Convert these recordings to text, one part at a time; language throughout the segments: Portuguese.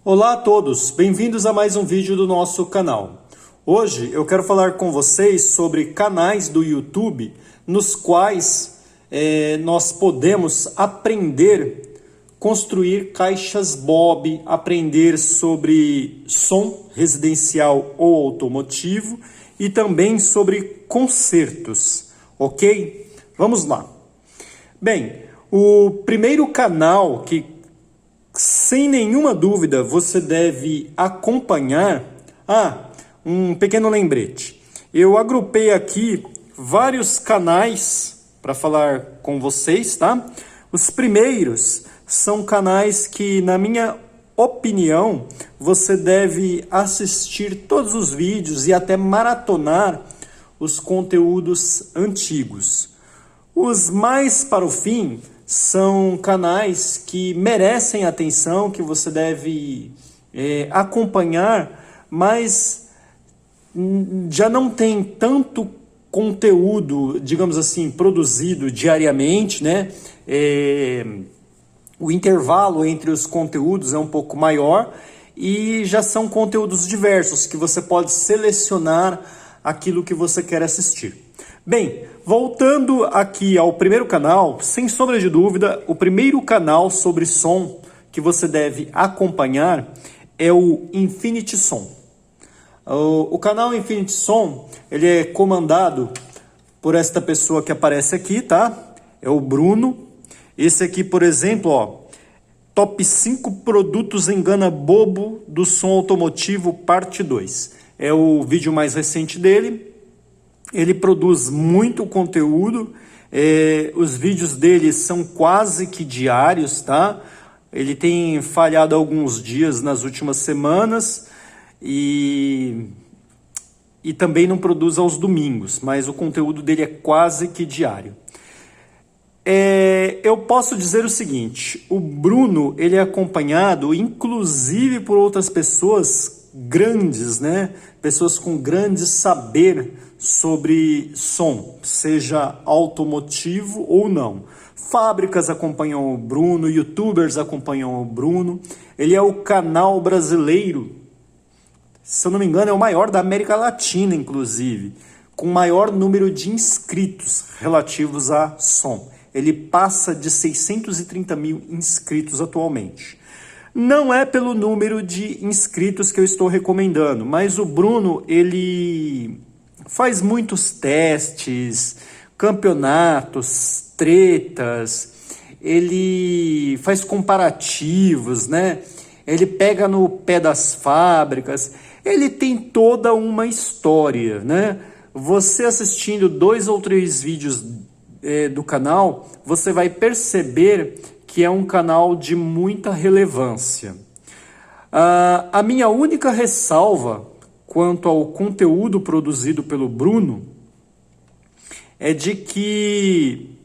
Olá a todos, bem-vindos a mais um vídeo do nosso canal. Hoje eu quero falar com vocês sobre canais do YouTube nos quais nós podemos aprender construir caixas Bob, aprender sobre som residencial ou automotivo e também sobre concertos, ok? Vamos lá. Bem, o primeiro canal que sem nenhuma dúvida você deve acompanhar. Um pequeno lembrete. Eu agrupei aqui vários canais para falar com vocês, tá? Os primeiros são canais que, na minha opinião, você deve assistir todos os vídeos e até maratonar os conteúdos antigos. Os mais para o fim são canais que merecem atenção, que você deve acompanhar, mas já não tem tanto conteúdo, digamos assim, produzido diariamente, né? O intervalo entre os conteúdos é um pouco maior e já são conteúdos diversos, que você pode selecionar aquilo que você quer assistir. Bem, voltando aqui ao primeiro canal, sem sombra de dúvida, o primeiro canal sobre som que você deve acompanhar é o Infinity Som. O canal Infinity Som, ele é comandado por esta pessoa que aparece aqui, tá? É o Bruno. Esse aqui, por exemplo, ó, Top 5 produtos engana bobo do som automotivo, parte 2. É o vídeo mais recente dele. Ele produz muito conteúdo, os vídeos dele são quase que diários, tá? Ele tem falhado alguns dias nas últimas semanas e também não produz aos domingos, mas o conteúdo dele é quase que diário. Eu posso dizer o seguinte, o Bruno, ele é acompanhado inclusive por outras pessoas grandes, né? Pessoas com grande saber sobre som, seja automotivo ou não. Fábricas acompanham o Bruno, youtubers acompanham o Bruno. Ele é o canal brasileiro, se eu não me engano, é o maior da América Latina, inclusive, com maior número de inscritos relativos a som. Ele passa de 630 mil inscritos atualmente. Não é pelo número de inscritos que eu estou recomendando, mas o Bruno, ele faz muitos testes, campeonatos, tretas, ele faz comparativos, né? Ele pega no pé das fábricas, ele tem toda uma história, né? Você assistindo 2 ou 3 vídeos do canal, você vai perceber que é um canal de muita relevância. A minha única ressalva quanto ao conteúdo produzido pelo Bruno é de que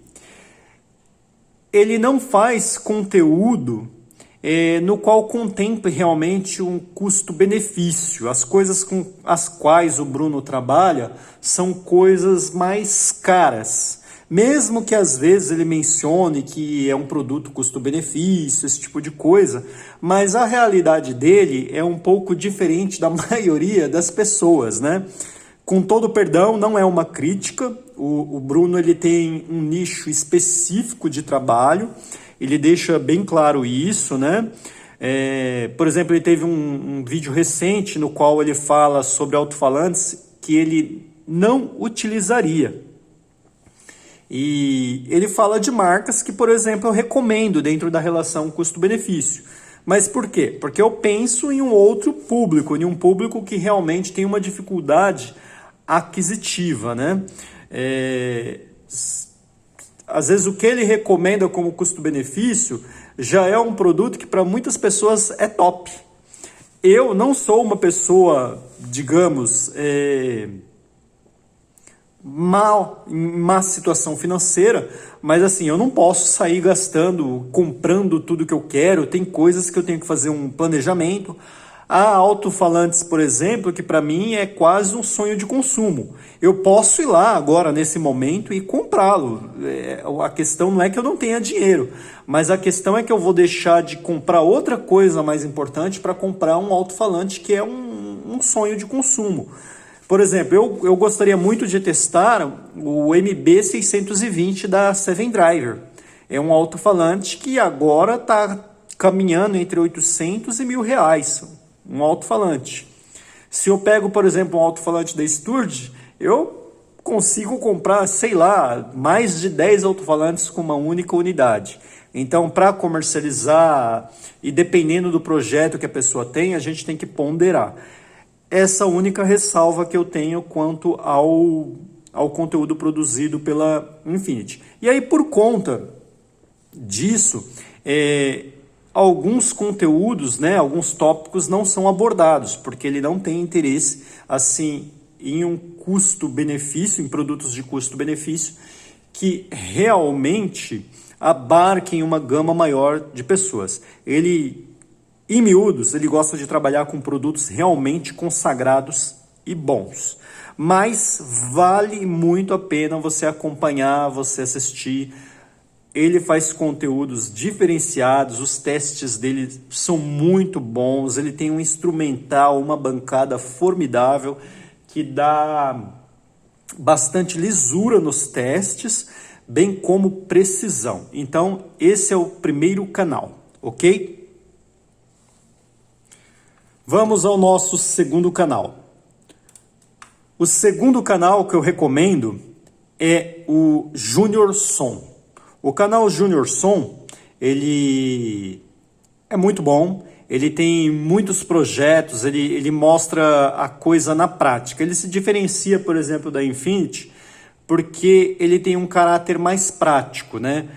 ele não faz conteúdo no qual contemple realmente um custo-benefício. As coisas com as quais o Bruno trabalha são coisas mais caras. Mesmo que às vezes ele mencione que é um produto custo-benefício, esse tipo de coisa, mas a realidade dele é um pouco diferente da maioria das pessoas, né? Com todo perdão, não é uma crítica, o Bruno ele tem um nicho específico de trabalho, ele deixa bem claro isso, né? Por exemplo, ele teve um vídeo recente no qual ele fala sobre alto-falantes que ele não utilizaria. E ele fala de marcas que, por exemplo, eu recomendo dentro da relação custo-benefício. Mas por quê? Porque eu penso em um outro público, em um público que realmente tem uma dificuldade aquisitiva, né? Às vezes o que ele recomenda como custo-benefício já é um produto que para muitas pessoas é top. Eu não sou uma pessoa, digamos, em má situação financeira, mas assim, eu não posso sair gastando, comprando tudo que eu quero, tem coisas que eu tenho que fazer um planejamento. Há alto-falantes, por exemplo, que para mim é quase um sonho de consumo. Eu posso ir lá agora, nesse momento, e comprá-lo. A questão não é que eu não tenha dinheiro, mas a questão é que eu vou deixar de comprar outra coisa mais importante para comprar um alto-falante que é um sonho de consumo. Por exemplo, eu gostaria muito de testar o MB620 da Seven Driver. É um alto-falante que agora está caminhando entre 800 e R$ 1.000, um alto-falante. Se eu pego, por exemplo, um alto-falante da Sturge, eu consigo comprar, sei lá, mais de 10 alto-falantes com uma única unidade. Então, para comercializar e dependendo do projeto que a pessoa tem, a gente tem que ponderar. Essa única ressalva que eu tenho quanto ao conteúdo produzido pela Infinity. E aí, por conta disso, alguns conteúdos, né, alguns tópicos não são abordados, porque ele não tem interesse assim em um custo-benefício, em produtos de custo-benefício, que realmente abarquem uma gama maior de pessoas. Ele, em miúdos, ele gosta de trabalhar com produtos realmente consagrados e bons. Mas vale muito a pena você acompanhar, você assistir. Ele faz conteúdos diferenciados, os testes dele são muito bons, ele tem um instrumental, uma bancada formidável que dá bastante lisura nos testes, bem como precisão. Então, esse é o primeiro canal, ok? Vamos ao nosso segundo canal. O segundo canal que eu recomendo é o Junior Som. O canal Junior Som, ele é muito bom, ele tem muitos projetos, ele mostra a coisa na prática. Ele se diferencia, por exemplo, da Infinity, porque ele tem um caráter mais prático, né?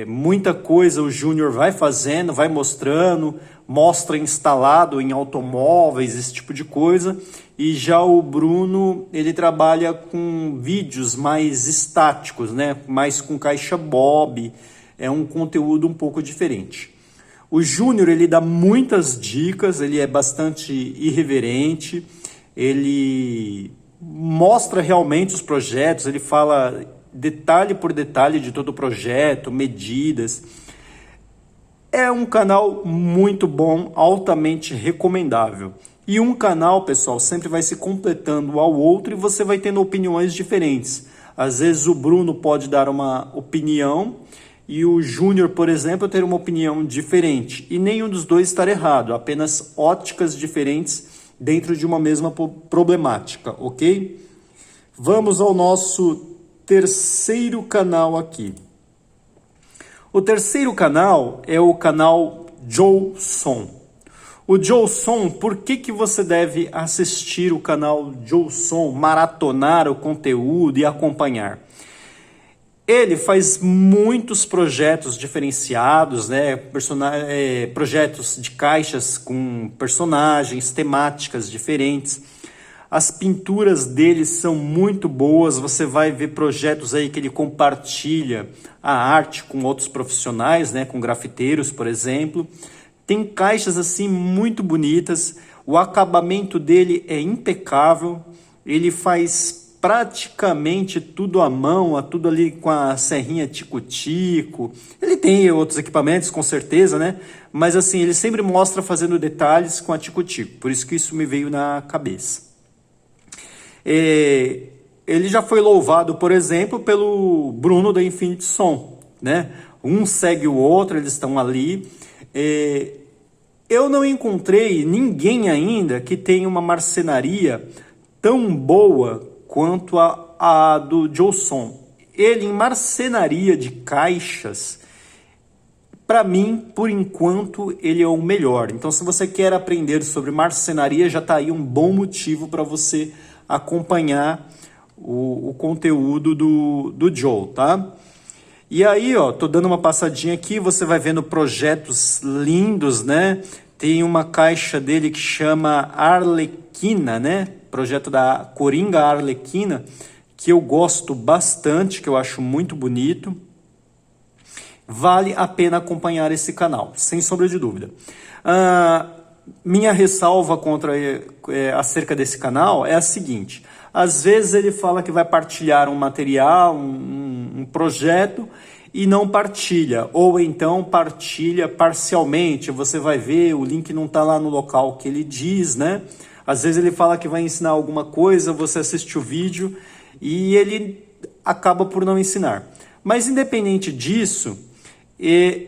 Muita coisa o Júnior vai fazendo, vai mostrando, mostra instalado em automóveis, esse tipo de coisa. E já o Bruno, ele trabalha com vídeos mais estáticos, né? Mais com caixa Bob, é um conteúdo um pouco diferente. O Júnior, ele dá muitas dicas, ele é bastante irreverente, ele mostra realmente os projetos, ele fala detalhe por detalhe de todo o projeto, medidas. É um canal muito bom, altamente recomendável. E um canal, pessoal, sempre vai se completando ao outro e você vai tendo opiniões diferentes. Às vezes o Bruno pode dar uma opinião e o Júnior, por exemplo, ter uma opinião diferente. E nenhum dos dois estar errado, apenas óticas diferentes dentro de uma mesma problemática, ok? Vamos ao nosso terceiro canal aqui. O terceiro canal é o canal Joe Som. O Joe Som, por que você deve assistir o canal Joe Som, maratonar o conteúdo e acompanhar? Ele faz muitos projetos diferenciados, né? Projetos de caixas com personagens, temáticas diferentes. As pinturas dele são muito boas, você vai ver projetos aí que ele compartilha a arte com outros profissionais, né? Com grafiteiros, por exemplo. Tem caixas assim muito bonitas, o acabamento dele é impecável, ele faz praticamente tudo à mão, tudo ali com a serrinha tico-tico. Ele tem outros equipamentos, com certeza, né? Mas assim, ele sempre mostra fazendo detalhes com a tico-tico, por isso que isso me veio na cabeça. Ele já foi louvado, por exemplo, pelo Bruno da Infinity Som, né? Um segue o outro, eles estão ali. Eu não encontrei ninguém ainda que tenha uma marcenaria tão boa quanto a do Joe Som. Ele em marcenaria de caixas, para mim, por enquanto, ele é o melhor. Então, se você quer aprender sobre marcenaria, já está aí um bom motivo para você acompanhar o conteúdo do Joe, tá? E aí, ó, tô dando uma passadinha aqui, você vai vendo projetos lindos, né? Tem uma caixa dele que chama Arlequina, né? Projeto da Coringa Arlequina, que eu gosto bastante, que eu acho muito bonito. Vale a pena acompanhar esse canal, sem sombra de dúvida. minha ressalva contra acerca desse canal é a seguinte: às vezes ele fala que vai partilhar um material, um projeto, e não partilha, ou então partilha parcialmente. Você vai ver, o link não está lá no local que ele diz, né? Às vezes ele fala que vai ensinar alguma coisa, você assiste o vídeo e ele acaba por não ensinar. Mas independente disso,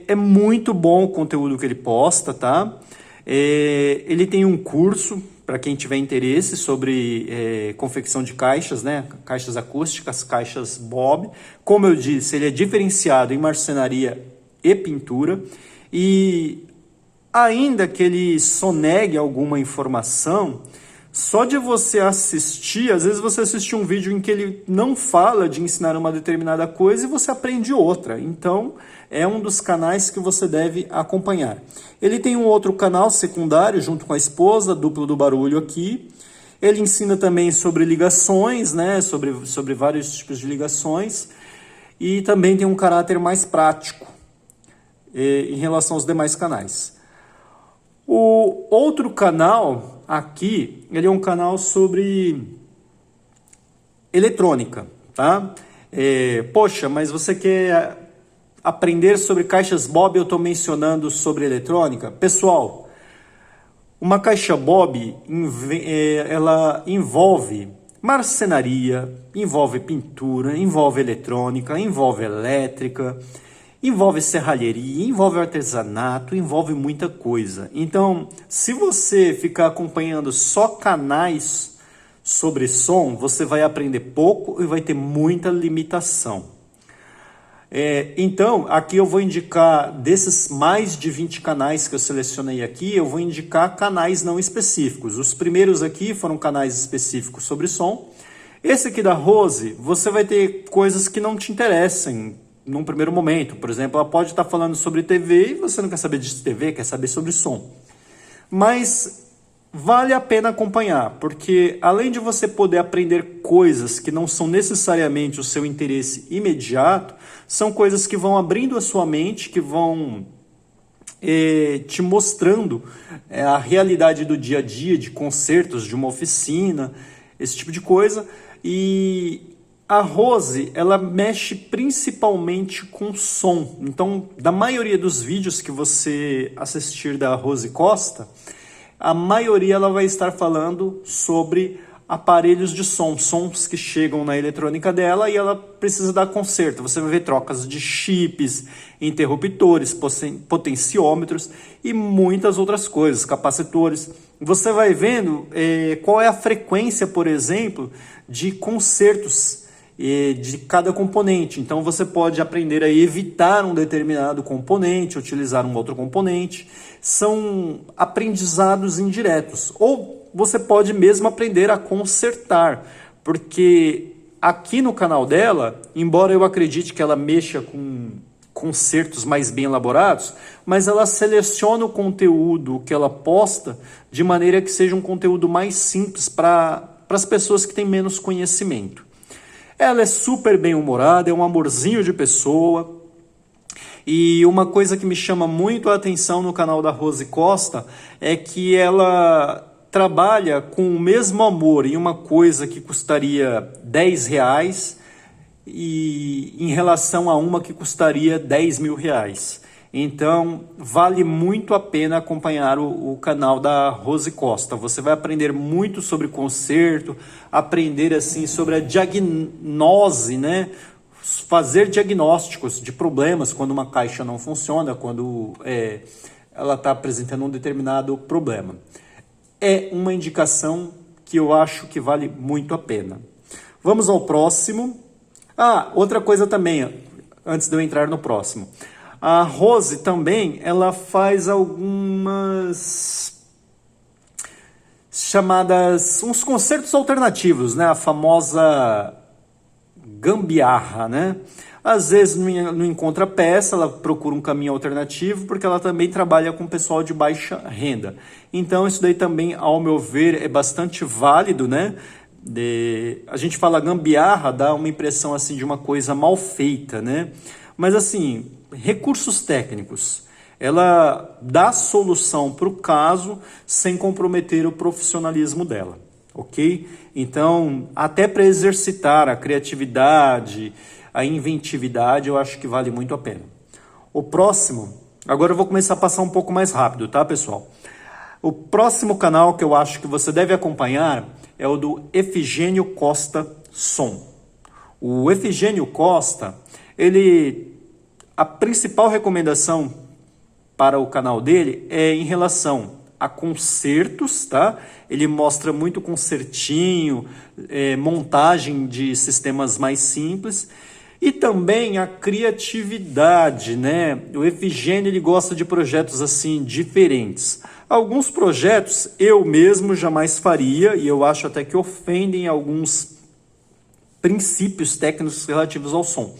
é muito bom o conteúdo que ele posta, tá? Ele tem um curso para quem tiver interesse sobre confecção de caixas, né? Caixas acústicas, caixas Bob. Como eu disse, ele é diferenciado em marcenaria e pintura. E ainda que ele sonegue alguma informação, só de você assistir, às vezes você assiste um vídeo em que ele não fala de ensinar uma determinada coisa e você aprende outra. Então, é um dos canais que você deve acompanhar. Ele tem um outro canal secundário, junto com a esposa, Duplo do Barulho aqui. Ele ensina também sobre ligações, né? Sobre vários tipos de ligações. E também tem um caráter mais prático em relação aos demais canais. O outro canal aqui, ele é um canal sobre eletrônica, tá? Poxa, mas você quer aprender sobre caixas Bob? Eu estou mencionando sobre eletrônica. Pessoal, uma caixa Bob, ela envolve marcenaria, envolve pintura, envolve eletrônica, envolve elétrica, envolve serralheria, envolve artesanato, envolve muita coisa. Então, se você ficar acompanhando só canais sobre som, você vai aprender pouco e vai ter muita limitação. Então, aqui eu vou indicar, desses mais de 20 canais que eu selecionei aqui, eu vou indicar canais não específicos. Os primeiros aqui foram canais específicos sobre som. Esse aqui da Rose, você vai ter coisas que não te interessem num primeiro momento. Por exemplo, ela pode estar falando sobre TV e você não quer saber de TV, quer saber sobre som. Mas vale a pena acompanhar, porque além de você poder aprender coisas que não são necessariamente o seu interesse imediato, são coisas que vão abrindo a sua mente, que vão te mostrando a realidade do dia a dia, de concertos, de uma oficina, esse tipo de coisa. E a Rose, ela mexe principalmente com som. Então, da maioria dos vídeos que você assistir da Rose Costa, a maioria ela vai estar falando sobre aparelhos de som, sons que chegam na eletrônica dela e ela precisa dar conserto. Você vai ver trocas de chips, interruptores, potenciômetros e muitas outras coisas, capacitores. Você vai vendo qual é a frequência, por exemplo, de consertos de cada componente. Então você pode aprender a evitar um determinado componente, utilizar um outro componente. São aprendizados indiretos. Ou você pode mesmo aprender a consertar, porque aqui no canal dela, embora eu acredite que ela mexa com concertos mais bem elaborados, mas ela seleciona o conteúdo que ela posta de maneira que seja um conteúdo mais simples para as pessoas que têm menos conhecimento. Ela é super bem-humorada, é um amorzinho de pessoa. E uma coisa que me chama muito a atenção no canal da Rose Costa é que ela trabalha com o mesmo amor em uma coisa que custaria R$10 e em relação a uma que custaria R$10.000. Então, vale muito a pena acompanhar o canal da Rose Costa. Você vai aprender muito sobre conserto, aprender assim sobre a diagnose, né? Fazer diagnósticos de problemas quando uma caixa não funciona, quando ela está apresentando um determinado problema. É uma indicação que eu acho que vale muito a pena. Vamos ao próximo. Outra coisa também, antes de eu entrar no próximo. A Rose também, ela faz algumas uns concertos alternativos, né? A famosa gambiarra, né? Às vezes não encontra peça, ela procura um caminho alternativo, porque ela também trabalha com pessoal de baixa renda. Então isso daí também, ao meu ver, é bastante válido, né? A gente fala gambiarra, dá uma impressão assim de uma coisa mal feita, né? Mas assim, recursos técnicos. Ela dá solução para o caso sem comprometer o profissionalismo dela, ok? Então, até para exercitar a criatividade, a inventividade, eu acho que vale muito a pena. O próximo, agora eu vou começar a passar um pouco mais rápido, tá, pessoal? O próximo canal que eu acho que você deve acompanhar é o do Efigênio Costa Som. O Efigênio Costa, a principal recomendação para o canal dele é em relação a concertos, tá? Ele mostra muito concertinho, montagem de sistemas mais simples e também a criatividade, né? O Efigênio, ele gosta de projetos assim diferentes. Alguns projetos eu mesmo jamais faria e eu acho até que ofendem alguns princípios técnicos relativos ao som.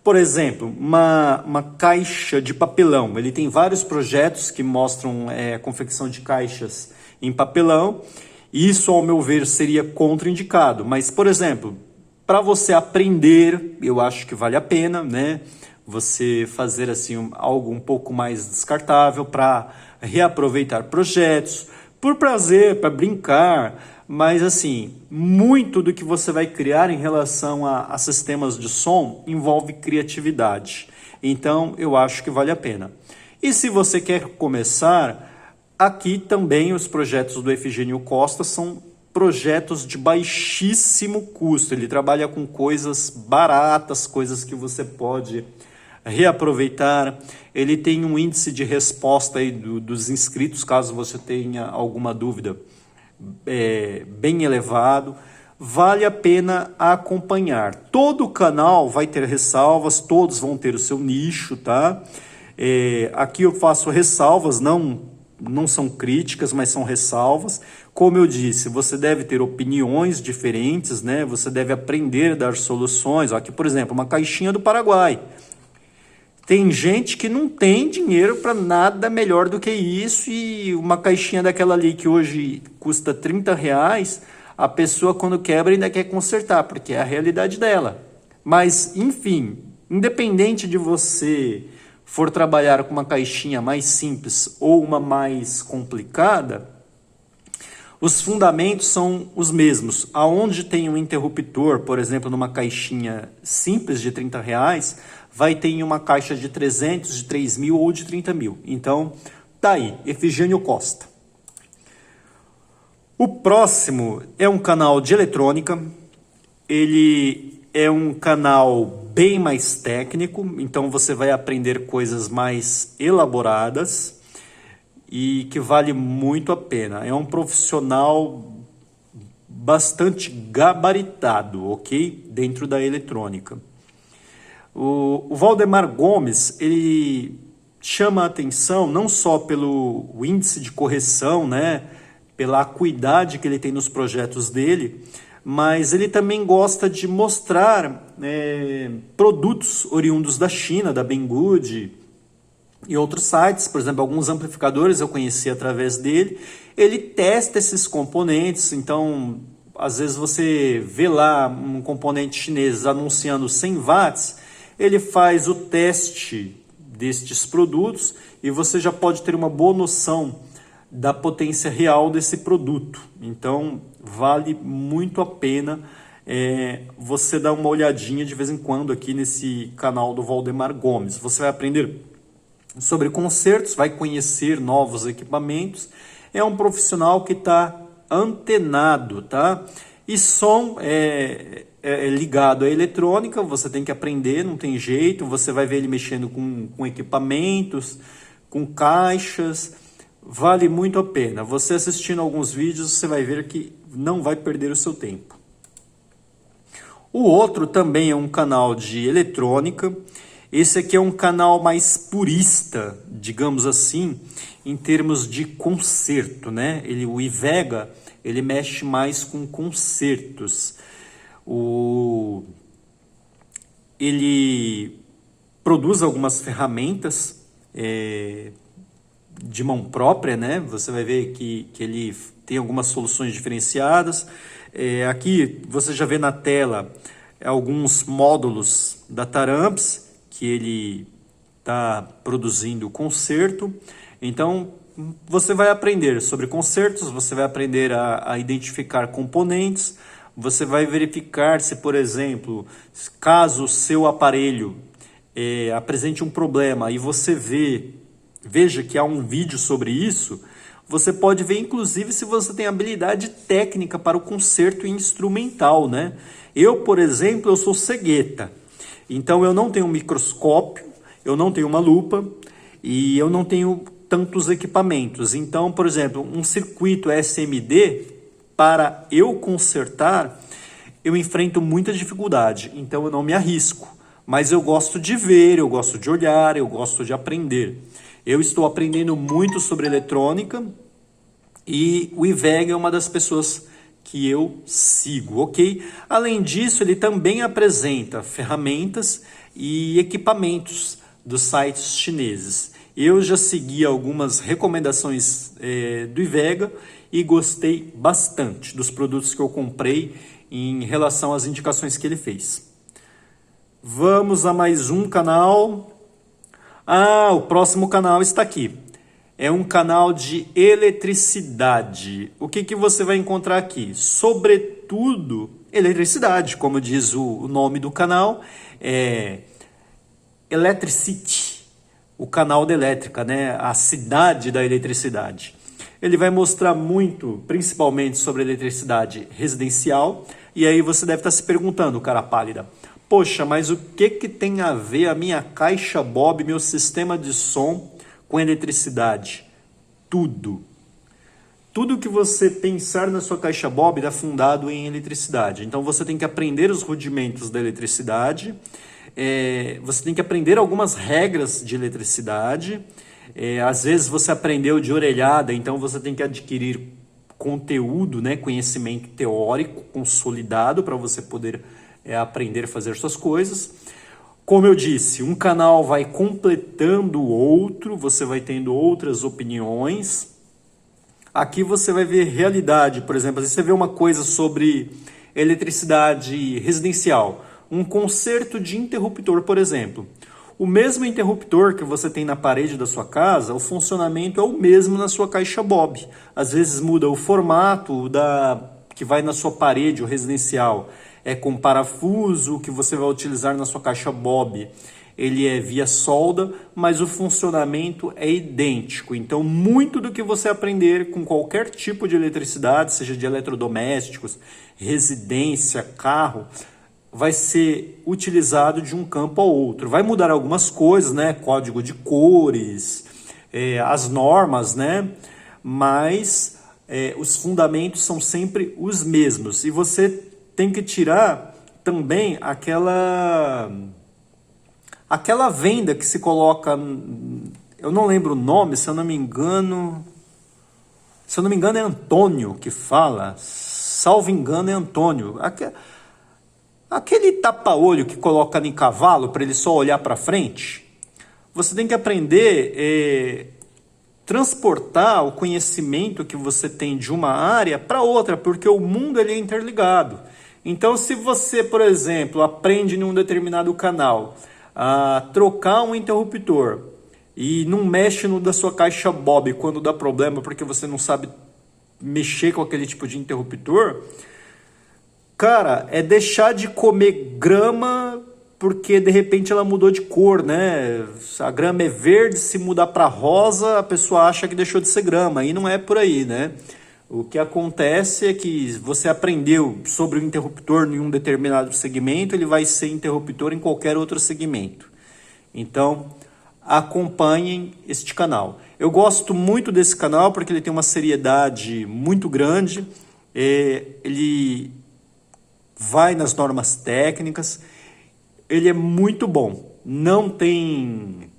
Por exemplo, uma caixa de papelão. Ele tem vários projetos que mostram a confecção de caixas em papelão. Isso, ao meu ver, seria contraindicado. Mas, por exemplo, para você aprender, eu acho que vale a pena, né? Você fazer assim algo um pouco mais descartável para reaproveitar projetos, por prazer, para brincar. Mas assim, muito do que você vai criar em relação a sistemas de som envolve criatividade. Então, eu acho que vale a pena. E se você quer começar, aqui também os projetos do Efigênio Costa são projetos de baixíssimo custo. Ele trabalha com coisas baratas, coisas que você pode reaproveitar. Ele tem um índice de resposta aí dos inscritos, caso você tenha alguma dúvida, bem elevado. Vale a pena acompanhar. Todo o canal vai ter ressalvas, todos vão ter o seu nicho, tá? Aqui eu faço ressalvas, não são críticas, mas são ressalvas. Como eu disse, você deve ter opiniões diferentes, né? Você deve aprender a dar soluções. Aqui, por exemplo, uma caixinha do Paraguai. Tem gente que não tem dinheiro para nada melhor do que isso, e uma caixinha daquela ali que hoje custa R$30, a pessoa quando quebra ainda quer consertar, porque é a realidade dela. Mas, enfim, independente de você for trabalhar com uma caixinha mais simples ou uma mais complicada, os fundamentos são os mesmos. Aonde tem um interruptor, por exemplo, numa caixinha simples de R$30, vai ter em uma caixa de 300, de 3 mil ou de 30 mil. Então, tá aí, Efigênio Costa. O próximo é um canal de eletrônica. Ele é um canal bem mais técnico, então você vai aprender coisas mais elaboradas e que vale muito a pena. É um profissional bastante gabaritado, ok? Dentro da eletrônica. O Valdemar Gomes, ele chama a atenção não só pelo índice de correção, né, pela acuidade que ele tem nos projetos dele, mas ele também gosta de mostrar produtos oriundos da China, da Banggood e outros sites. Por exemplo, alguns amplificadores eu conheci através dele. Ele testa esses componentes, então às vezes você vê lá um componente chinês anunciando 100 watts, ele faz o teste destes produtos e você já pode ter uma boa noção da potência real desse produto. Então, vale muito a pena você dar uma olhadinha de vez em quando aqui nesse canal do Valdemar Gomes. Você vai aprender sobre concertos, vai conhecer novos equipamentos. É um profissional que está antenado, tá? E som ligado à eletrônica, você tem que aprender, não tem jeito. Você vai ver ele mexendo com equipamentos, com caixas. Vale muito a pena. Você assistindo alguns vídeos, você vai ver que não vai perder o seu tempo. O outro também é um canal de eletrônica. Esse aqui é um canal mais purista, digamos assim, em termos de concerto, né? O Ivega, ele mexe mais com concertos. Ele produz algumas ferramentas de mão própria, né? Você vai ver que ele tem algumas soluções diferenciadas. Aqui você já vê na tela alguns módulos da Taramps que ele está produzindo o conserto. Então, você vai aprender sobre consertos, você vai aprender a identificar componentes, você vai verificar se, por exemplo, caso o seu aparelho apresente um problema e você veja que há um vídeo sobre isso, você pode ver, inclusive, se você tem habilidade técnica para o conserto instrumental, né? Eu, por exemplo, eu sou cegueta. Então, eu não tenho um microscópio, eu não tenho uma lupa e eu não tenho tantos equipamentos. Então, por exemplo, um circuito SMD, para eu consertar, eu enfrento muita dificuldade. Então, eu não me arrisco. Mas eu gosto de ver, eu gosto de olhar, eu gosto de aprender. Eu estou aprendendo muito sobre eletrônica e o IVEG é uma das pessoas que eu sigo, ok? Além disso, ele também apresenta ferramentas e equipamentos dos sites chineses. Eu já segui algumas recomendações do IVEGA e gostei bastante dos produtos que eu comprei em relação às indicações que ele fez. Vamos a mais um canal. O próximo canal está aqui. É um canal de eletricidade. O que você vai encontrar aqui? Sobretudo, eletricidade, como diz o nome do canal, é Electricity, o canal da elétrica, né? A cidade da eletricidade. Ele vai mostrar muito, principalmente sobre eletricidade residencial, e aí você deve estar se perguntando, cara pálida, poxa, mas o que tem a ver a minha caixa Bob, meu sistema de som com eletricidade? Tudo. Tudo que você pensar na sua caixa Bob é fundado em eletricidade. Então você tem que aprender os rudimentos da eletricidade, você tem que aprender algumas regras de eletricidade. Às vezes você aprendeu de orelhada, então você tem que adquirir conteúdo, né, conhecimento teórico consolidado para você poder aprender a fazer suas coisas. Como eu disse, um canal vai completando o outro, você vai tendo outras opiniões. Aqui você vai ver realidade, por exemplo, às vezes você vê uma coisa sobre eletricidade residencial, um conserto de interruptor, por exemplo. O mesmo interruptor que você tem na parede da sua casa, o funcionamento é o mesmo na sua caixa Bob. Às vezes muda o formato que vai na sua parede, o residencial. É com parafuso que você vai utilizar na sua caixa Bob. Ele é via solda, mas o funcionamento é idêntico. Então, muito do que você aprender com qualquer tipo de eletricidade, seja de eletrodomésticos, residência, carro, vai ser utilizado de um campo ao outro. Vai mudar algumas coisas, né? Código de cores, as normas, né? Mas os fundamentos são sempre os mesmos. E você tem que tirar também aquela venda que se coloca, eu não lembro o nome, se eu não me engano é Antônio que fala, salvo engano é Antônio, aquele tapa-olho que coloca em cavalo para ele só olhar para frente. Você tem que aprender transportar o conhecimento que você tem de uma área para outra, porque o mundo ele é interligado. Então, se você, por exemplo, aprende em um determinado canal a trocar um interruptor e não mexe no da sua caixa Bob quando dá problema porque você não sabe mexer com aquele tipo de interruptor, cara, é deixar de comer grama porque de repente ela mudou de cor, né? A grama é verde, se mudar para rosa, a pessoa acha que deixou de ser grama, e não é por aí, né? O que acontece é que você aprendeu sobre o interruptor em um determinado segmento, ele vai ser interruptor em qualquer outro segmento. Então, acompanhem este canal. Eu gosto muito desse canal porque ele tem uma seriedade muito grande, ele vai nas normas técnicas, ele é muito bom, não tem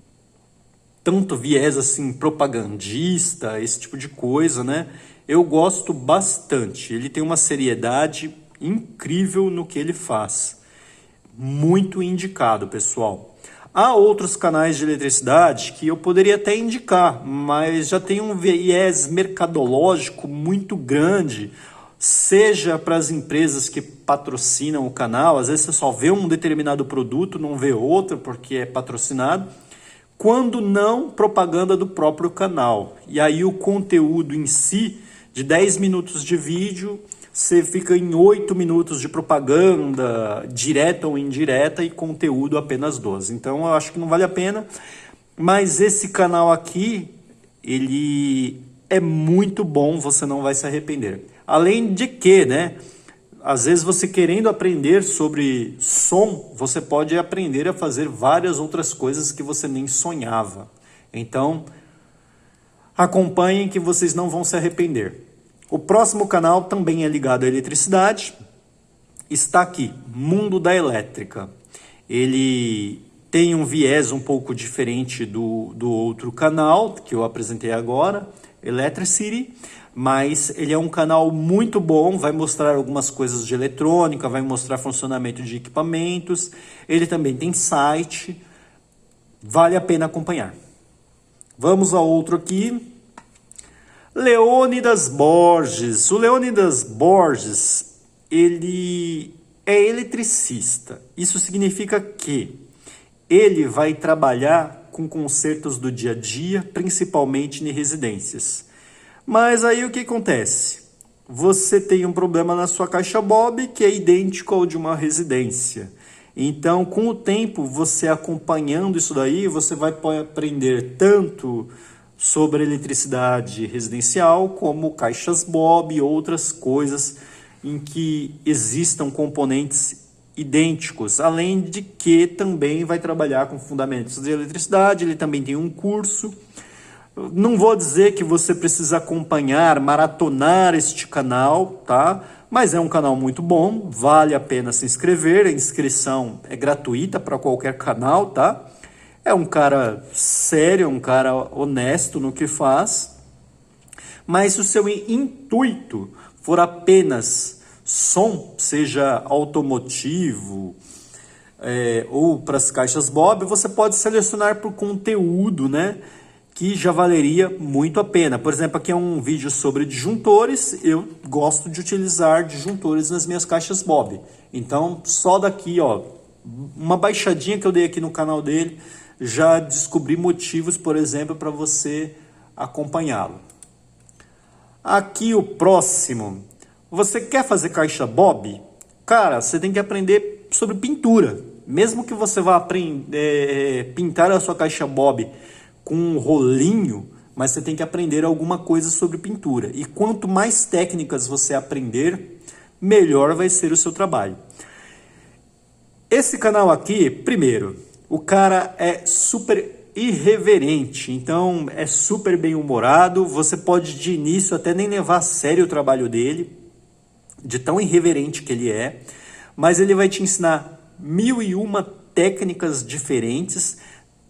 tanto viés assim propagandista, esse tipo de coisa, né? Eu gosto bastante, ele tem uma seriedade incrível no que ele faz. Muito indicado, pessoal. Há outros canais de eletricidade que eu poderia até indicar, mas já tem um viés mercadológico muito grande, seja para as empresas que patrocinam o canal, às vezes você só vê um determinado produto, não vê outro porque é patrocinado, quando não propaganda do próprio canal. E aí o conteúdo em si, de 10 minutos de vídeo, você fica em 8 minutos de propaganda, direta ou indireta, e conteúdo apenas 12. Então eu acho que não vale a pena, mas esse canal aqui, ele é muito bom, você não vai se arrepender. Além de que, né, às vezes você querendo aprender sobre som, você pode aprender a fazer várias outras coisas que você nem sonhava. Então, acompanhem que vocês não vão se arrepender. O próximo canal também é ligado à eletricidade. Está aqui, Mundo da Elétrica. Ele tem um viés um pouco diferente do outro canal que eu apresentei agora, Electricity, mas ele é um canal muito bom, vai mostrar algumas coisas de eletrônica, vai mostrar funcionamento de equipamentos, ele também tem site, vale a pena acompanhar. Vamos ao outro aqui, Leônidas Borges. O Leônidas Borges, ele é eletricista, isso significa que ele vai trabalhar com consertos do dia a dia, principalmente em residências. Mas aí o que acontece? Você tem um problema na sua caixa Bob que é idêntico ao de uma residência. Então, com o tempo, você acompanhando isso daí, você vai aprender tanto sobre eletricidade residencial, como caixas Bob e outras coisas em que existam componentes idênticos. Além de que também vai trabalhar com fundamentos de eletricidade, ele também tem um curso. Não vou dizer que você precisa acompanhar, maratonar este canal, tá? Mas é um canal muito bom, vale a pena se inscrever, a inscrição é gratuita para qualquer canal, tá? É um cara sério, um cara honesto no que faz, mas se o seu intuito for apenas som, seja automotivo, ou para as caixas Bob, você pode selecionar por conteúdo, né? Que já valeria muito a pena. Por exemplo, aqui é um vídeo sobre disjuntores. Eu gosto de utilizar disjuntores nas minhas caixas Bob. Então, só daqui, ó, uma baixadinha que eu dei aqui no canal dele, já descobri motivos, por exemplo, para você acompanhá-lo. Aqui o próximo. Você quer fazer caixa Bob? Cara, você tem que aprender sobre pintura. Mesmo que você vá aprender pintar a sua caixa Bob com um rolinho, mas você tem que aprender alguma coisa sobre pintura. E quanto mais técnicas você aprender, melhor vai ser o seu trabalho. Esse canal aqui, primeiro, o cara é super irreverente, então é super bem-humorado. Você pode de início até nem levar a sério o trabalho dele, de tão irreverente que ele é, mas ele vai te ensinar 1001 técnicas diferentes,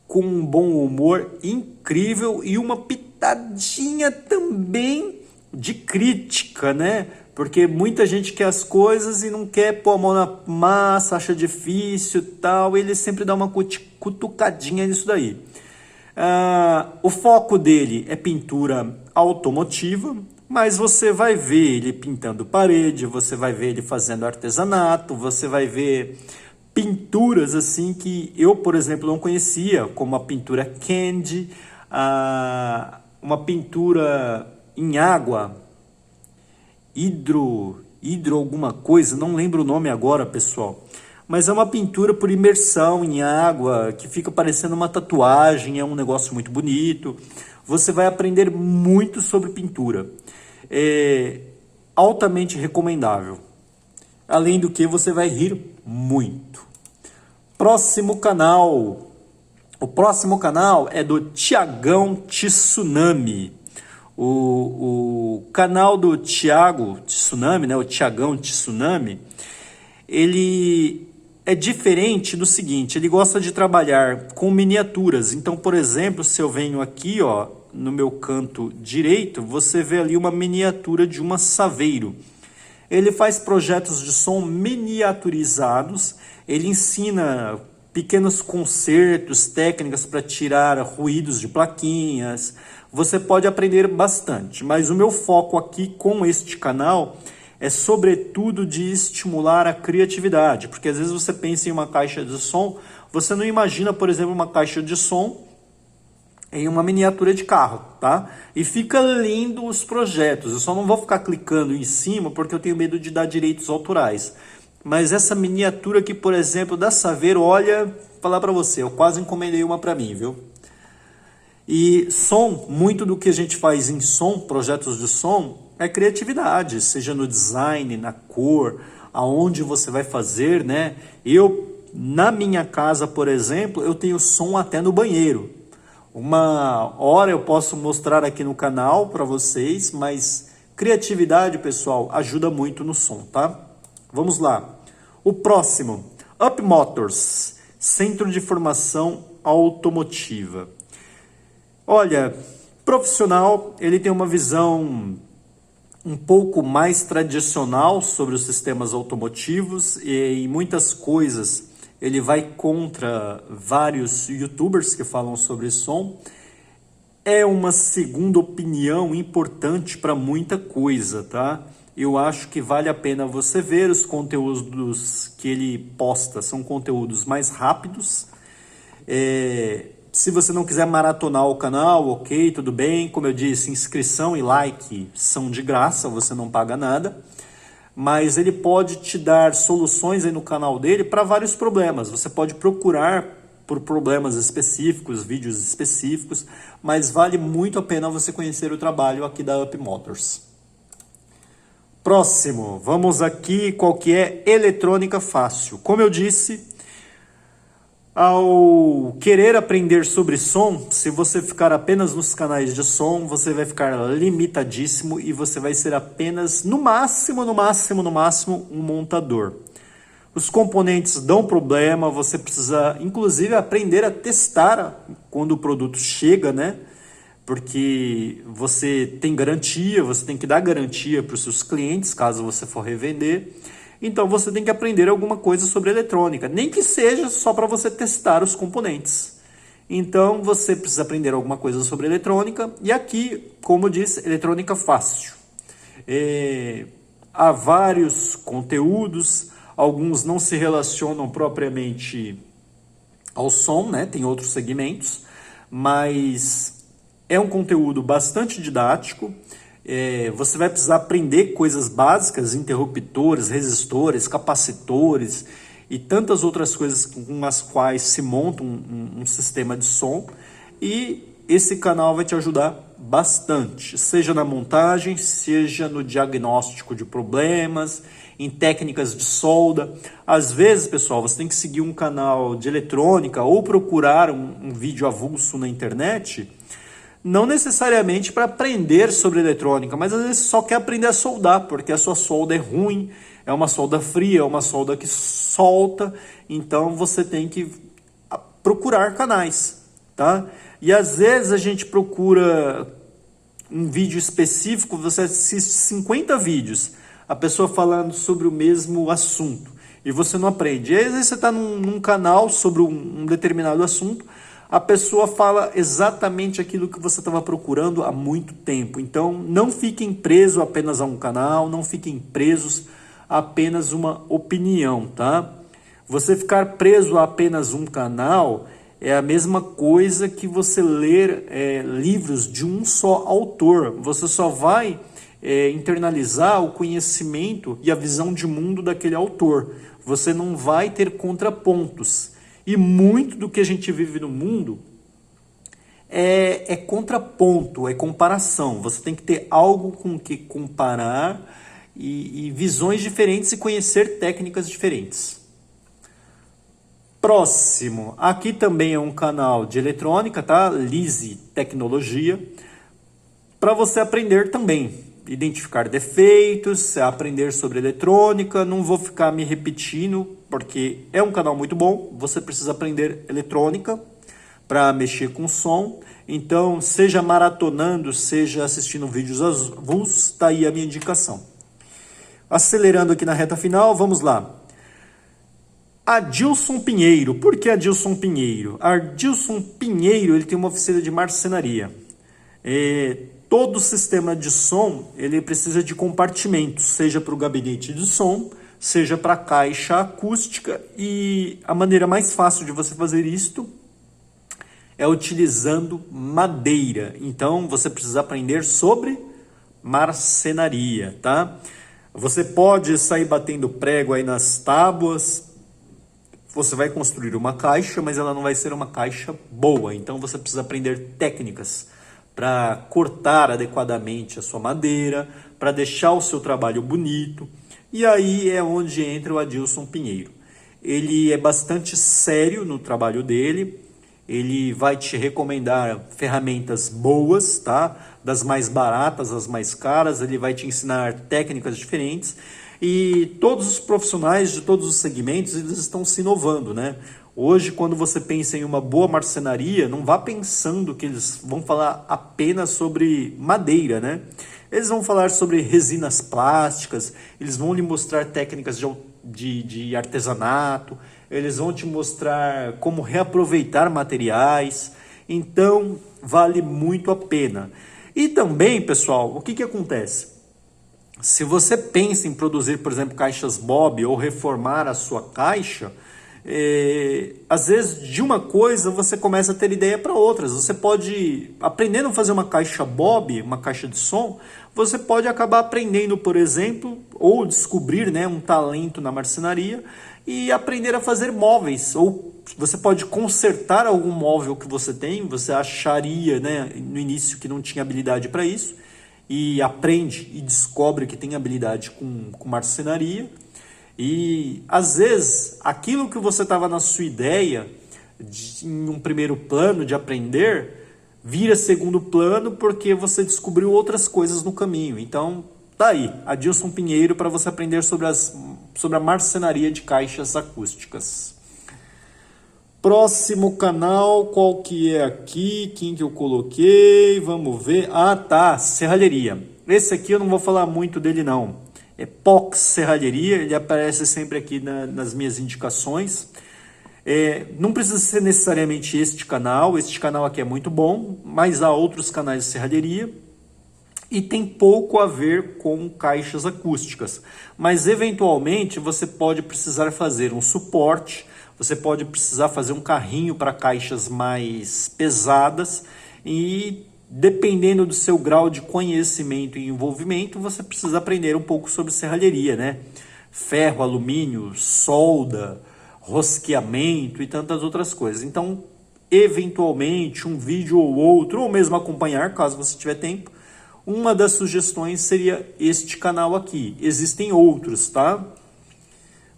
com um bom humor incrível e uma pitadinha também de crítica, né? Porque muita gente quer as coisas e não quer pôr a mão na massa, acha difícil e tal, e ele sempre dá uma cutucadinha nisso daí. O foco dele é pintura automotiva, mas você vai ver ele pintando parede, você vai ver ele fazendo artesanato, você vai ver pinturas assim que eu, por exemplo, não conhecia, como a pintura Candy, uma pintura em água, hidro alguma coisa, não lembro o nome agora, pessoal. Mas é uma pintura por imersão em água, que fica parecendo uma tatuagem, é um negócio muito bonito. Você vai aprender muito sobre pintura. É altamente recomendável. Além do que você vai rir muito. Próximo canal. O próximo canal é do Tiagão Tsunami. O canal do Thiago Tsunami, né? O Tiagão Tsunami, ele é diferente do seguinte, ele gosta de trabalhar com miniaturas. Então, por exemplo, se eu venho aqui, ó, no meu canto direito, você vê ali uma miniatura de uma Saveiro. Ele faz projetos de som miniaturizados, ele ensina pequenos concertos, técnicas para tirar ruídos de plaquinhas. Você pode aprender bastante, mas o meu foco aqui com este canal é sobretudo de estimular a criatividade, porque às vezes você pensa em uma caixa de som, você não imagina, por exemplo, uma caixa de som em uma miniatura de carro, tá? E fica lindo os projetos. Eu só não vou ficar clicando em cima porque eu tenho medo de dar direitos autorais. Mas essa miniatura aqui, por exemplo, da Saveiro, olha, falar para você, eu quase encomendei uma para mim, viu? E som, muito do que a gente faz em som, projetos de som, é criatividade, seja no design, na cor, aonde você vai fazer, né? Na minha casa, por exemplo, eu tenho som até no banheiro. Uma hora eu posso mostrar aqui no canal para vocês, mas criatividade, pessoal, ajuda muito no som, tá? Vamos lá. O próximo, Up Motors, Centro de Formação Automotiva. Olha, profissional, ele tem uma visão um pouco mais tradicional sobre os sistemas automotivos e em muitas coisas ele vai contra vários youtubers que falam sobre som. É uma segunda opinião importante para muita coisa, tá? Eu acho que vale a pena você ver os conteúdos que ele posta, são conteúdos mais rápidos. Se você não quiser maratonar o canal, ok, tudo bem. Como eu disse, inscrição e like são de graça, você não paga nada. Mas ele pode te dar soluções aí no canal dele para vários problemas. Você pode procurar por problemas específicos, vídeos específicos, mas vale muito a pena você conhecer o trabalho aqui da Up Motors. Próximo, vamos aqui, qual que é eletrônica fácil. Como eu disse, ao querer aprender sobre som, se você ficar apenas nos canais de som, você vai ficar limitadíssimo e você vai ser apenas, no máximo, um montador. Os componentes dão problema, você precisa, inclusive, aprender a testar quando o produto chega, né? Porque você tem garantia, você tem que dar garantia para os seus clientes, caso você for revender. Então você tem que aprender alguma coisa sobre eletrônica, nem que seja só para você testar os componentes. Então você precisa aprender alguma coisa sobre eletrônica, e aqui, como eu disse, eletrônica fácil. Há vários conteúdos, alguns não se relacionam propriamente ao som, né? Tem outros segmentos, mas é um conteúdo bastante didático. Você vai precisar aprender coisas básicas, interruptores, resistores, capacitores e tantas outras coisas com as quais se monta um sistema de som. E esse canal vai te ajudar bastante, seja na montagem, seja no diagnóstico de problemas, em técnicas de solda. Às vezes, pessoal, você tem que seguir um canal de eletrônica ou procurar um vídeo avulso na internet, não necessariamente para aprender sobre eletrônica, mas às vezes só quer aprender a soldar, porque a sua solda é ruim, é uma solda fria, é uma solda que solta, então você tem que procurar canais, tá? E às vezes a gente procura um vídeo específico, você assiste 50 vídeos, a pessoa falando sobre o mesmo assunto, e você não aprende. E às vezes você está num canal sobre um determinado assunto, a pessoa fala exatamente aquilo que você estava procurando há muito tempo. Então, não fiquem presos apenas a um canal, não fiquem presos a apenas uma opinião, tá? Você ficar preso a apenas um canal é a mesma coisa que você ler livros de um só autor. Você só vai internalizar o conhecimento e a visão de mundo daquele autor. Você não vai ter contrapontos. E muito do que a gente vive no mundo é contraponto, é comparação. Você tem que ter algo com o que comparar e visões diferentes e conhecer técnicas diferentes. Próximo, aqui também é um canal de eletrônica, tá? Lise Tecnologia, para você aprender também. Identificar defeitos, aprender sobre eletrônica. Não vou ficar me repetindo, porque é um canal muito bom. Você precisa aprender eletrônica para mexer com som. Então, seja maratonando, seja assistindo vídeos avulsos, está aí a minha indicação. Acelerando aqui na reta final, vamos lá. Adilson Pinheiro. Por que Adilson Pinheiro? Adilson Pinheiro, ele tem uma oficina de marcenaria. Todo sistema de som, ele precisa de compartimentos, seja para o gabinete de som, seja para a caixa acústica, e a maneira mais fácil de você fazer isto é utilizando madeira. Então você precisa aprender sobre marcenaria, tá? Você pode sair batendo prego aí nas tábuas, você vai construir uma caixa, mas ela não vai ser uma caixa boa. Então você precisa aprender técnicas para cortar adequadamente a sua madeira, para deixar o seu trabalho bonito. E aí é onde entra o Adilson Pinheiro. Ele é bastante sério no trabalho dele, ele vai te recomendar ferramentas boas, tá? Das mais baratas às mais caras, ele vai te ensinar técnicas diferentes e todos os profissionais de todos os segmentos, eles estão se inovando, né? Hoje, quando você pensa em uma boa marcenaria, não vá pensando que eles vão falar apenas sobre madeira, né? Eles vão falar sobre resinas plásticas, eles vão lhe mostrar técnicas de artesanato, eles vão te mostrar como reaproveitar materiais, então vale muito a pena. E também, pessoal, o que acontece? Se você pensa em produzir, por exemplo, caixas Bob ou reformar a sua caixa, às vezes de uma coisa você começa a ter ideia para outras. Você pode, aprendendo a fazer uma caixa Bob, uma caixa de som, você pode acabar aprendendo, por exemplo, ou descobrir, né, um talento na marcenaria e aprender a fazer móveis. Ou você pode consertar algum móvel que você tem, você acharia, né, no início que não tinha habilidade para isso, e aprende e descobre que tem habilidade com marcenaria. E às vezes aquilo que você estava na sua ideia, em um primeiro plano de aprender, vira segundo plano porque você descobriu outras coisas no caminho. Então tá aí, Adilson Pinheiro, para você aprender sobre a marcenaria de caixas acústicas. Próximo canal, qual que é aqui? Quem que eu coloquei? Vamos ver. Ah, tá, serralheria. Esse aqui eu não vou falar muito dele não. É Pox Serralheria, ele aparece sempre aqui nas minhas indicações. Não precisa ser necessariamente este canal aqui é muito bom, mas há outros canais de serralheria e tem pouco a ver com caixas acústicas. Mas eventualmente você pode precisar fazer um suporte, você pode precisar fazer um carrinho para caixas mais pesadas e dependendo do seu grau de conhecimento e envolvimento, você precisa aprender um pouco sobre serralheria, né? Ferro, alumínio, solda, rosqueamento e tantas outras coisas. Então, eventualmente, um vídeo ou outro, ou mesmo acompanhar, caso você tiver tempo, uma das sugestões seria este canal aqui. Existem outros, tá?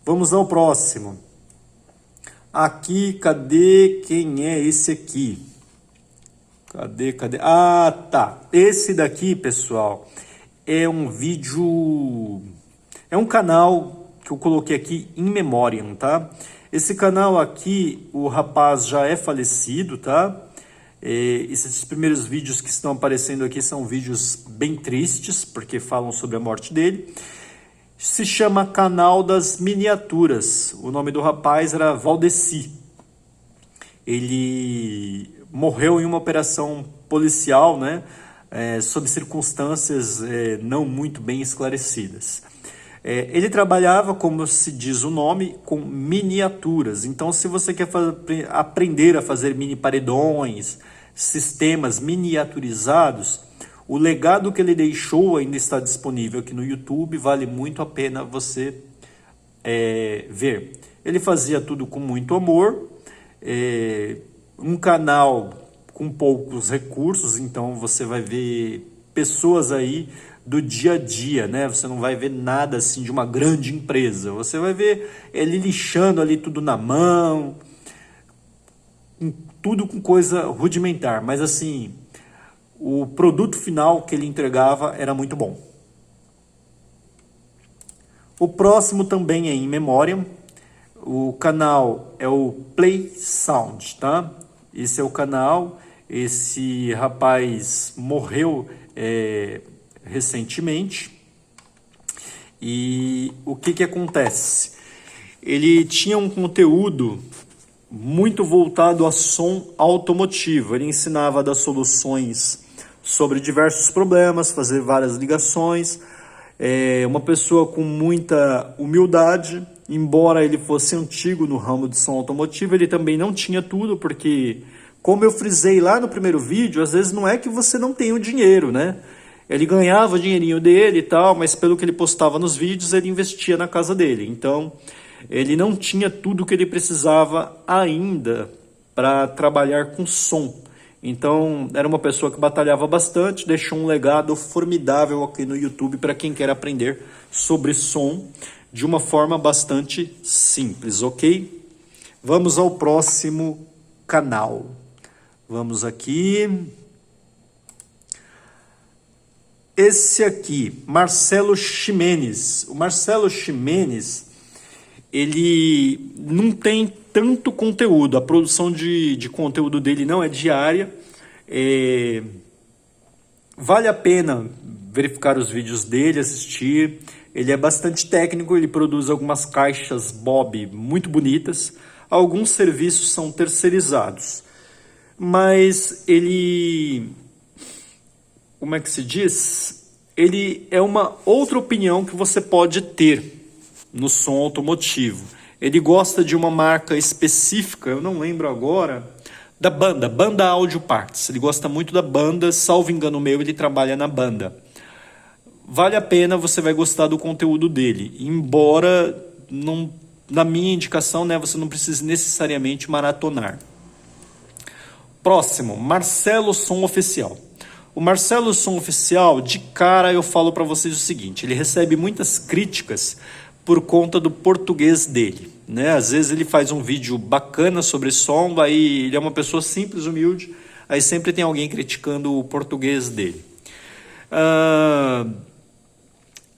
Vamos ao próximo. Aqui, cadê? Quem é esse aqui? Cadê? Ah, tá. Esse daqui, pessoal, é um vídeo... É um canal que eu coloquei aqui in memoriam, tá? Esse canal aqui, o rapaz já é falecido, tá? Esses primeiros vídeos que estão aparecendo aqui são vídeos bem tristes, porque falam sobre a morte dele. Se chama Canal das Miniaturas. O nome do rapaz era Valdeci. Ele morreu em uma operação policial, né, sob circunstâncias não muito bem esclarecidas. Ele trabalhava, como se diz o nome, com miniaturas. Então, se você quer aprender a fazer mini paredões, sistemas miniaturizados, o legado que ele deixou ainda está disponível aqui no YouTube, vale muito a pena você ver. Ele fazia tudo com muito amor, um canal com poucos recursos, então você vai ver pessoas aí do dia a dia, né? Você não vai ver nada assim de uma grande empresa, você vai ver ele lixando ali tudo na mão, tudo com coisa rudimentar, mas assim, o produto final que ele entregava era muito bom. O próximo também é in memoriam. O canal é o Play Sound, tá? Esse é o canal. Esse rapaz morreu recentemente. E o que acontece? Ele tinha um conteúdo muito voltado a som automotivo. Ele ensinava a dar soluções sobre diversos problemas, fazer várias ligações. Uma pessoa com muita humildade. Embora ele fosse antigo no ramo de som automotivo, ele também não tinha tudo, porque Como eu frisei lá no primeiro vídeo, às vezes não é que você não tem o dinheiro, né? Ele ganhava o dinheirinho dele e tal, mas pelo que ele postava nos vídeos, ele investia na casa dele. Então, ele não tinha tudo o que ele precisava ainda para trabalhar com som. Então, era uma pessoa que batalhava bastante, deixou um legado formidável aqui no YouTube para quem quer aprender sobre som de uma forma bastante simples, ok? Vamos ao próximo canal. Vamos aqui. Esse aqui, Marcelo Ximenes. O Marcelo Ximenes, ele não tem tanto conteúdo. A produção de conteúdo dele não é diária. Vale a pena verificar os vídeos dele, assistir. Ele é bastante técnico, ele produz algumas caixas Bob muito bonitas. Alguns serviços são terceirizados. Mas ele, como é que se diz? Ele é uma outra opinião que você pode ter no som automotivo. Ele gosta de uma marca específica, eu não lembro agora, da Banda Audio Parts. Ele gosta muito da Banda, salvo engano meu, ele trabalha na Banda. Vale a pena, você vai gostar do conteúdo dele, embora, não, na minha indicação, né, você não precise necessariamente maratonar. Próximo, Marcelo Som Oficial. O Marcelo Som Oficial, de cara eu falo para vocês o seguinte, ele recebe muitas críticas por conta do português dele, né? Às vezes ele faz um vídeo bacana sobre som, aí ele é uma pessoa simples, humilde, aí sempre tem alguém criticando o português dele.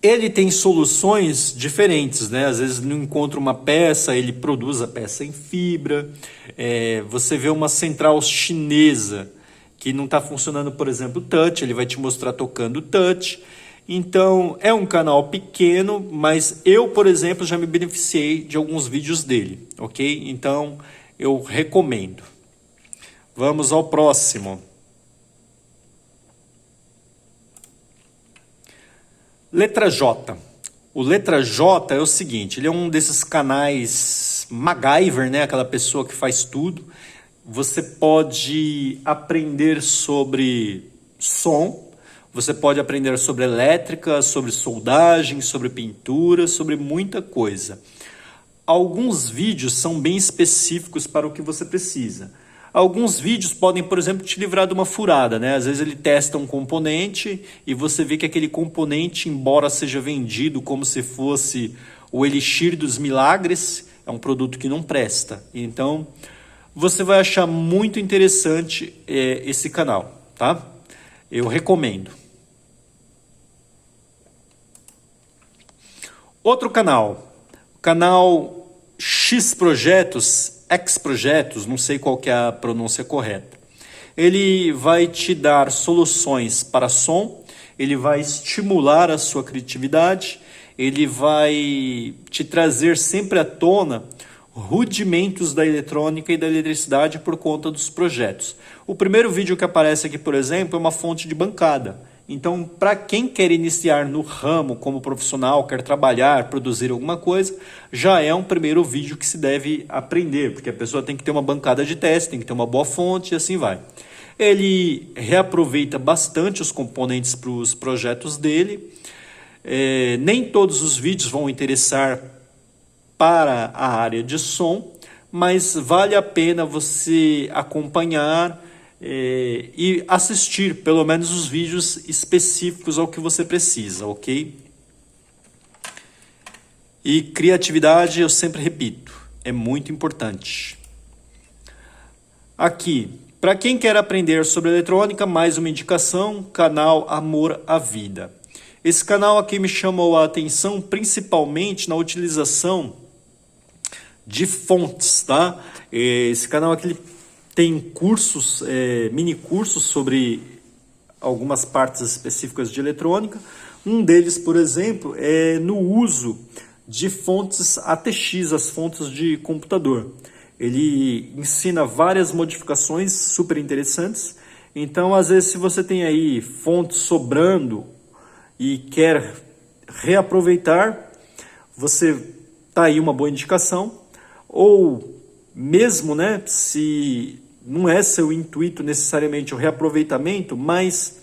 Ele tem soluções diferentes, né? Às vezes não encontra uma peça, ele produz a peça em fibra. Você vê uma central chinesa que não está funcionando, por exemplo, touch, ele vai te mostrar tocando touch. Então, é um canal pequeno, mas eu, por exemplo, já me beneficiei de alguns vídeos dele, ok? Então, eu recomendo. Vamos ao próximo. Letra J. O Letra J é o seguinte, ele é um desses canais MacGyver, né? Aquela pessoa que faz tudo. Você pode aprender sobre som, você pode aprender sobre elétrica, sobre soldagem, sobre pintura, sobre muita coisa. Alguns vídeos são bem específicos para o que você precisa. Alguns vídeos podem, por exemplo, te livrar de uma furada, né? Às vezes ele testa um componente e você vê que aquele componente, embora seja vendido como se fosse o Elixir dos Milagres, é um produto que não presta. Então, você vai achar muito interessante esse canal, tá? Eu recomendo. Outro canal, canal X Projetos, X Projetos, não sei qual que é a pronúncia correta. Ele vai te dar soluções para som, ele vai estimular a sua criatividade, ele vai te trazer sempre à tona rudimentos da eletrônica e da eletricidade por conta dos projetos. O primeiro vídeo que aparece aqui, por exemplo, é uma fonte de bancada. Então, para quem quer iniciar no ramo como profissional, quer trabalhar, produzir alguma coisa, já é um primeiro vídeo que se deve aprender, porque a pessoa tem que ter uma bancada de teste, tem que ter uma boa fonte e assim vai. Ele reaproveita bastante os componentes para os projetos dele. Nem todos os vídeos vão interessar para a área de som, mas vale a pena você acompanhar e assistir pelo menos os vídeos específicos ao que você precisa, ok? E criatividade, eu sempre repito, é muito importante. Aqui, para quem quer aprender sobre eletrônica, mais uma indicação, canal Amor à Vida. Esse canal aqui me chamou a atenção principalmente na utilização de fontes, tá? Esse canal aqui ele tem cursos, mini cursos sobre algumas partes específicas de eletrônica. Um deles, por exemplo, é no uso de fontes ATX, as fontes de computador. Ele ensina várias modificações super interessantes. Então, às vezes, se você tem aí fontes sobrando e quer reaproveitar, você tá aí uma boa indicação. Ou mesmo, né, se não é seu intuito necessariamente o reaproveitamento, mas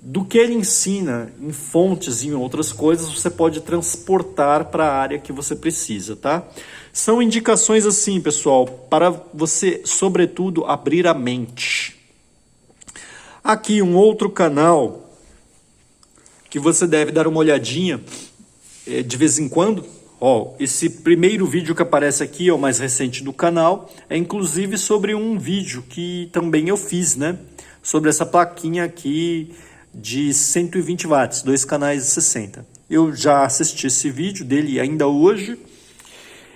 do que ele ensina em fontes e em outras coisas, você pode transportar para a área que você precisa, tá? São indicações assim, pessoal, para você, sobretudo, abrir a mente. Aqui um outro canal que você deve dar uma olhadinha de vez em quando. Ó, esse primeiro vídeo que aparece aqui é o mais recente do canal, é inclusive sobre um vídeo que também eu fiz, né? Sobre essa plaquinha aqui de 120 watts, 2 canais de 60. Eu já assisti esse vídeo dele ainda hoje.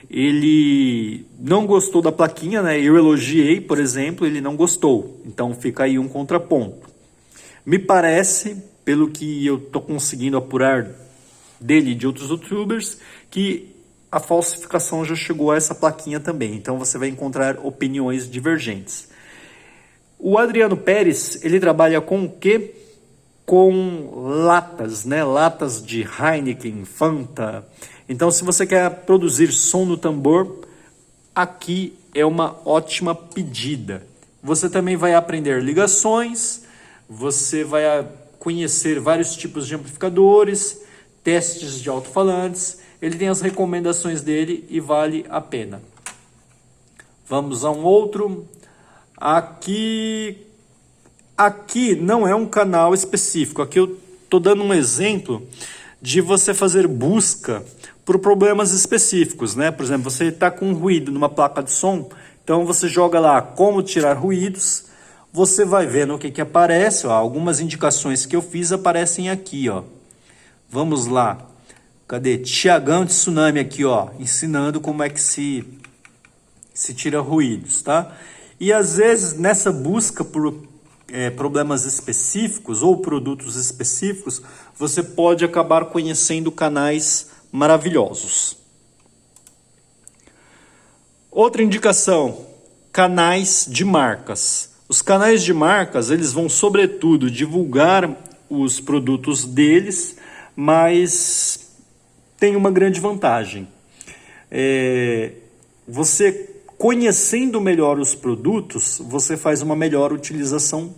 Ele não gostou da plaquinha, né? Eu elogiei, por exemplo, ele não gostou. Então fica aí um contraponto. Me parece, pelo que eu estou conseguindo apurar dele e de outros youtubers, que a falsificação já chegou a essa plaquinha também. Então você vai encontrar opiniões divergentes. O Adriano Pérez, ele trabalha com o quê? Com latas, né? Latas de Heineken, Fanta. Então, se você quer produzir som no tambor, aqui é uma ótima pedida. Você também vai aprender ligações, você vai conhecer vários tipos de amplificadores, testes de alto-falantes. Ele tem as recomendações dele e vale a pena. Vamos a um outro. Aqui não é um canal específico. Aqui eu estou dando um exemplo de você fazer busca por problemas específicos, né? Por exemplo, você está com ruído numa placa de som, então você joga lá como tirar ruídos, você vai vendo o que aparece, ó, algumas indicações que eu fiz aparecem aqui, ó. Vamos lá. Cadê? Tiagão de Tsunami aqui, ó, ensinando como é que se tira ruídos, tá? E às vezes nessa busca por problemas específicos ou produtos específicos, você pode acabar conhecendo canais maravilhosos. Outra indicação, canais de marcas. Os canais de marcas, eles vão sobretudo divulgar os produtos deles, mas tem uma grande vantagem. Você conhecendo melhor os produtos, você faz uma melhor utilização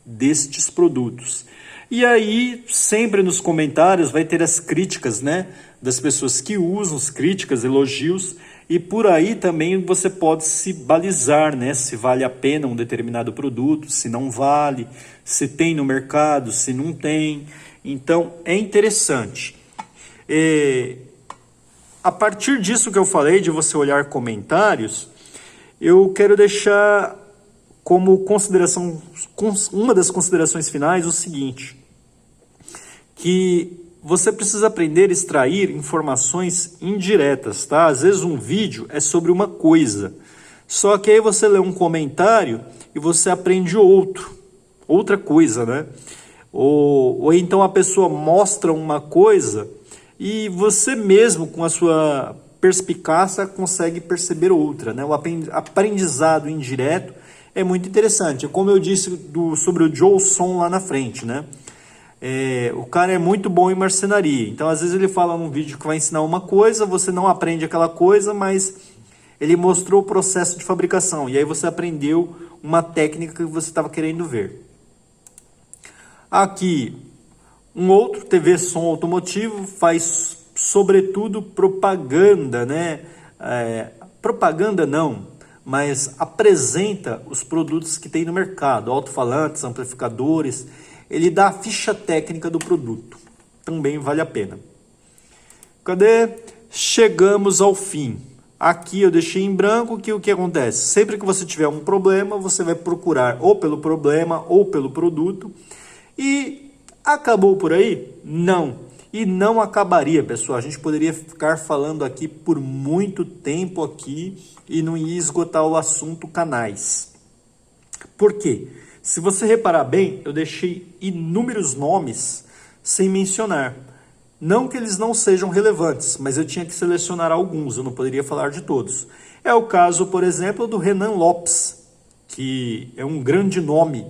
destes produtos. E aí, sempre nos comentários vai ter as críticas, né, das pessoas que usam, as críticas, elogios, e por aí também você pode se balizar, né, se vale a pena um determinado produto, se não vale, se tem no mercado, se não tem. Então, é interessante. A partir disso que eu falei, de você olhar comentários, eu quero deixar como consideração, uma das considerações finais, o seguinte, que você precisa aprender a extrair informações indiretas, tá? Às vezes um vídeo é sobre uma coisa, só que aí você lê um comentário e você aprende outra coisa, né? Ou então a pessoa mostra uma coisa e você mesmo, com a sua perspicácia, consegue perceber outra, né? O aprendizado indireto é muito interessante. Como eu disse sobre o Joe Son lá na frente, né? O cara é muito bom em marcenaria. Então, às vezes ele fala num vídeo que vai ensinar uma coisa, você não aprende aquela coisa, mas ele mostrou o processo de fabricação. E aí você aprendeu uma técnica que você estava querendo ver. Aqui, um outro TV som automotivo faz sobretudo propaganda, né? Propaganda não, mas apresenta os produtos que tem no mercado, alto-falantes, amplificadores. Ele dá a ficha técnica do produto, também vale a pena. Cadê? Chegamos ao fim. Aqui eu deixei em branco que o que acontece? Sempre que você tiver um problema, você vai procurar ou pelo problema ou pelo produto. E acabou por aí? Não. E não acabaria, pessoal. A gente poderia ficar falando aqui por muito tempo aqui e não ia esgotar o assunto canais. Por quê? Se você reparar bem, eu deixei inúmeros nomes sem mencionar. Não que eles não sejam relevantes, mas eu tinha que selecionar alguns, eu não poderia falar de todos. É o caso, por exemplo, do Renan Lopes, que é um grande nome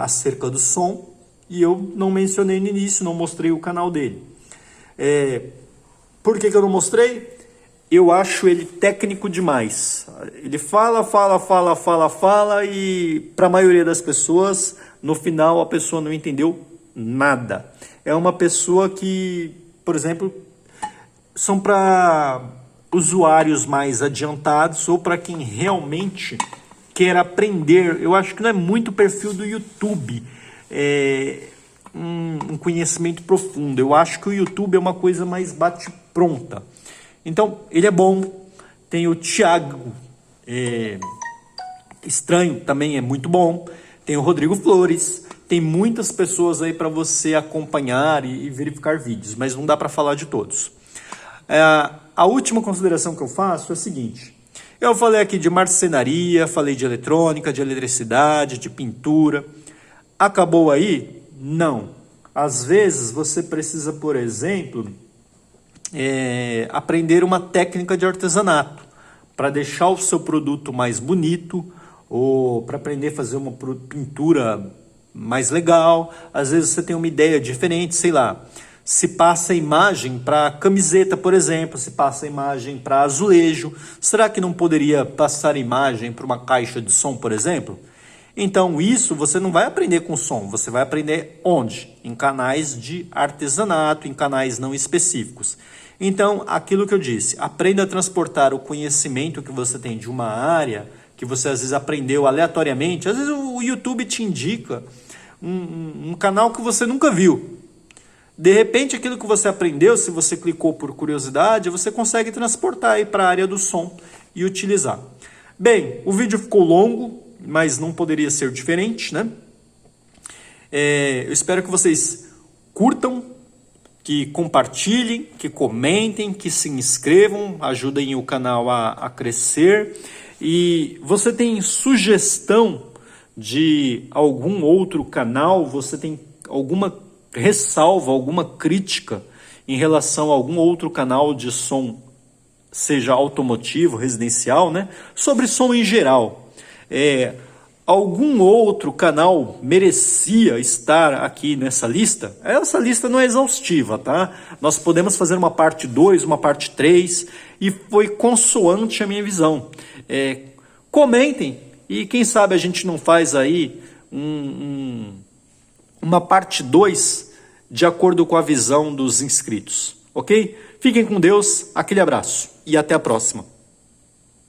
acerca do som, e eu não mencionei no início, não mostrei o canal dele. Por que eu não mostrei? eu acho ele técnico demais. Ele fala e para a maioria das pessoas, no final a pessoa não entendeu nada. É uma pessoa que, por exemplo, são para usuários mais adiantados ou para quem realmente quer aprender. Eu acho que não é muito o perfil do YouTube, um conhecimento profundo. Eu acho que o YouTube é uma coisa mais bate-pronta. Então, ele é bom. Tem o Thiago Estranho, também é muito bom. Tem o Rodrigo Flores. Tem muitas pessoas aí para você acompanhar e verificar vídeos, mas não dá para falar de todos. A última consideração que eu faço é a seguinte. Eu falei aqui de marcenaria, falei de eletrônica, de eletricidade, de pintura. Acabou aí? Não. Às vezes você precisa, por exemplo, aprender uma técnica de artesanato para deixar o seu produto mais bonito ou para aprender a fazer uma pintura mais legal. Às vezes você tem uma ideia diferente, sei lá, se passa a imagem para camiseta, por exemplo, se passa a imagem para azulejo, será que não poderia passar a imagem para uma caixa de som, por exemplo? Então isso você não vai aprender com som, você vai aprender onde? Em canais de artesanato, em canais não específicos. Então, aquilo que eu disse, aprenda a transportar o conhecimento que você tem de uma área, que você às vezes aprendeu aleatoriamente. Às vezes o YouTube te indica um canal que você nunca viu. De repente, aquilo que você aprendeu, se você clicou por curiosidade, você consegue transportar aí para a área do som e utilizar. Bem, o vídeo ficou longo, mas não poderia ser diferente, né? Eu espero que vocês curtam, que compartilhem, que comentem, que se inscrevam, ajudem o canal a crescer. E você tem sugestão de algum outro canal? Você tem alguma ressalva, alguma crítica em relação a algum outro canal de som, seja automotivo, residencial, né? Sobre som em geral. Algum outro canal merecia estar aqui nessa lista? Essa lista não é exaustiva, tá? Nós podemos fazer uma parte 2, uma parte 3, e foi consoante a minha visão. Comentem, e quem sabe a gente não faz aí uma parte 2 de acordo com a visão dos inscritos, ok? Fiquem com Deus, aquele abraço e até a próxima.